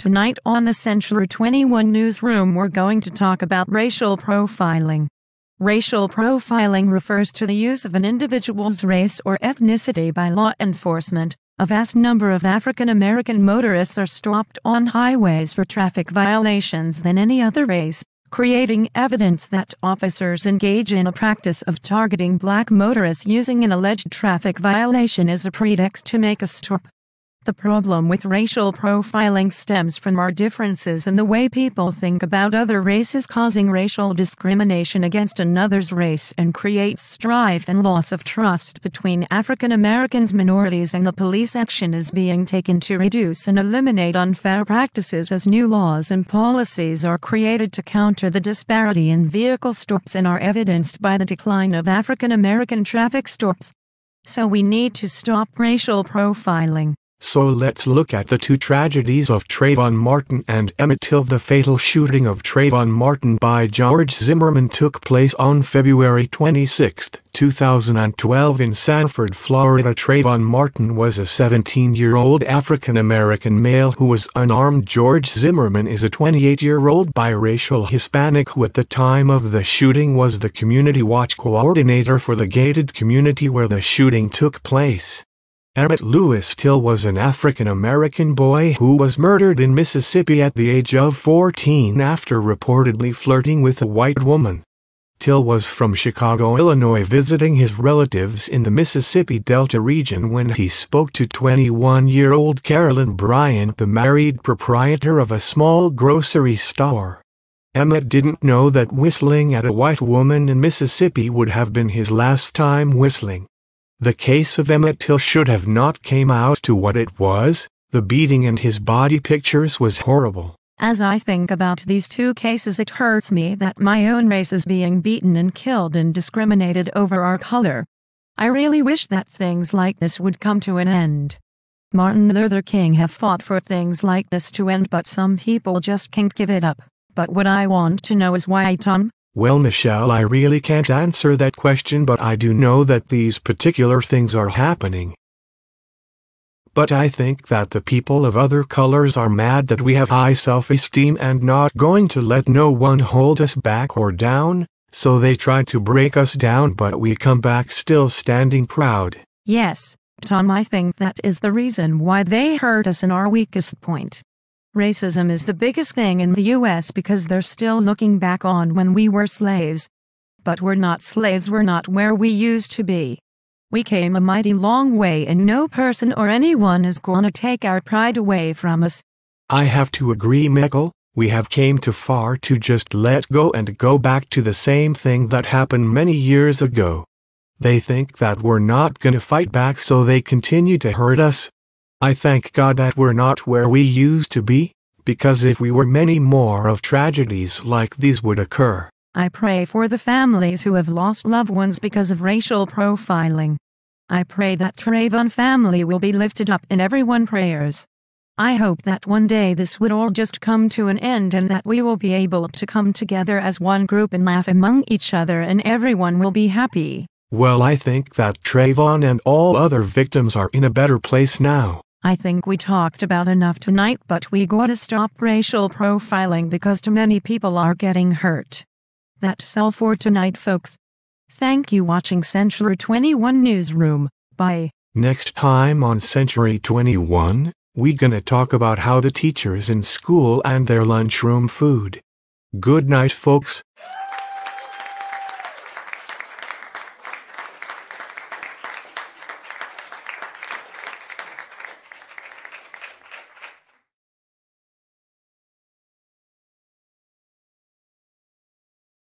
Tonight on the Century 21 Newsroom, we're going to talk about racial profiling. Racial profiling refers to the use of an individual's race or ethnicity by law enforcement. A vast number of African American motorists are stopped on highways for traffic violations than any other race, creating evidence that officers engage in a practice of targeting black motorists using an alleged traffic violation as a pretext to make a stop. The problem with racial profiling stems from our differences in the way people think about other races, causing racial discrimination against another's race, and creates strife and loss of trust between African Americans, minorities, and the police. Action is being taken to reduce and eliminate unfair practices as new laws and policies are created to counter the disparity in vehicle stops and are evidenced by the decline of African American traffic stops. So we need to stop racial profiling. So let's look at the two tragedies of Trayvon Martin and Emmett Till. The fatal shooting of Trayvon Martin by George Zimmerman took place on February 26, 2012 in Sanford, Florida. Trayvon Martin was a 17-year-old African-American male who was unarmed. George Zimmerman is a 28-year-old biracial Hispanic who at the time of the shooting was the community watch coordinator for the gated community where the shooting took place. Emmett Lewis Till was an African-American boy who was murdered in Mississippi at the age of 14 after reportedly flirting with a white woman. Till was from Chicago, Illinois, visiting his relatives in the Mississippi Delta region when he spoke to 21-year-old Carolyn Bryant, the married proprietor of a small grocery store. Emmett didn't know that whistling at a white woman in Mississippi would have been his last time whistling. The case of Emmett Till should have not came out to what it was. The beating and his body pictures was horrible. As I think about these two cases, it hurts me that my own race is being beaten and killed and discriminated over our color. I really wish that things like this would come to an end. Martin Luther King have fought for things like this to end, but some people just can't give it up. But what I want to know is why, Tom? Well, Michelle, I really can't answer that question, but I do know that these particular things are happening. But I think that the people of other colors are mad that we have high self-esteem and not going to let no one hold us back or down, so they try to break us down, but we come back still standing proud. Yes, Tom, I think that is the reason why they hurt us in our weakest point. Racism is the biggest thing in the U.S. because they're still looking back on when we were slaves. But we're not slaves, we're not where we used to be. We came a mighty long way, and no person or anyone is gonna take our pride away from us. I have to agree, Michael. We have came too far to just let go and go back to the same thing that happened many years ago. They think that we're not gonna fight back, so they continue to hurt us. I thank God that we're not where we used to be, because if we were, many more of tragedies like these would occur. I pray for the families who have lost loved ones because of racial profiling. I pray that Trayvon family will be lifted up in everyone's prayers. I hope that one day this would all just come to an end and that we will be able to come together as one group and laugh among each other and everyone will be happy. Well, I think that Trayvon and all other victims are in a better place now. I think we talked about enough tonight, but we gotta stop racial profiling because too many people are getting hurt. That's all for tonight, folks. Thank you watching Century 21 Newsroom. Bye. Next time on Century 21, we gonna talk about how the teachers in school and their lunchroom food. Good night, folks.